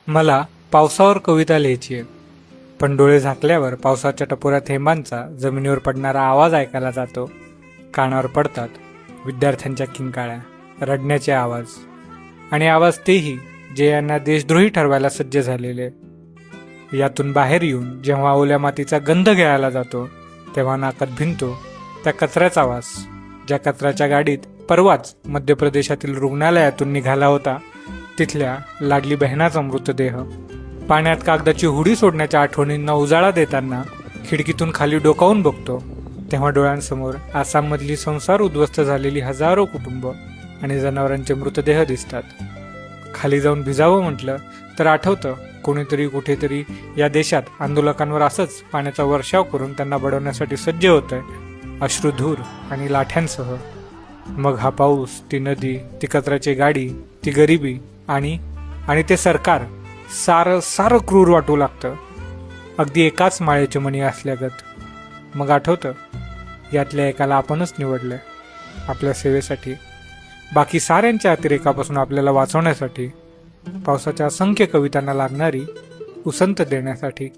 मला पावसावर कविता लिहायची आहे, पण डोळे झाकल्यावर पावसाच्या टपोऱ्या थेंबांचा जमिनीवर पडणारा आवाज ऐकायला जातो. कानावर पडतात विद्यार्थ्यांच्या किंकाळ्या, रडण्याचे आवाज, आणि आवाज तेही जे यांना देशद्रोही ठरवायला सज्ज झालेले. यातून बाहेर येऊन जेव्हा ओल्या मातीचा गंध घ्यायला जातो तेव्हा नाकात भिनतो त्या कचऱ्याचा वास, ज्या कचऱ्याच्या गाडीत परवाच मध्य प्रदेशातील रुग्णालयातून निघाला होता तिथल्या लाडली बहिणाचा मृतदेह. पाण्यात कागदाची हुडी सोडण्याच्या आठवणींना उजाळा देताना खिडकीतून खाली डोकावून बघतो तेव्हा डोळ्यांसमोर आसाममधली संसार उद्ध्वस्त झालेली हजारो कुटुंब आणि जनावरांचे मृतदेह दिसतात. खाली जाऊन भिजावं म्हटलं तर आठवतं कोणीतरी कुठेतरी या देशात आंदोलकांवर असंच पाण्याचा वर्षाव करून त्यांना बडवण्यासाठी सज्ज होतंय, अश्रुधूर आणि लाठ्यांसह. मग हा पाऊस, ती नदी, ती कचऱ्याची गाडी, ती गरिबी आणि ते सरकार सारं सारं क्रूर वाटू लागतं, अगदी एकाच माळेचे मणी असल्यागत. मग आठवतं यातल्या एकाला आपणच निवडलंय आपल्या सेवेसाठी, बाकी साऱ्यांच्या अतिरेकापासून आपल्याला वाचवण्यासाठी, पावसाच्या असंख्य कवितांना लागणारी उसंत देण्यासाठी.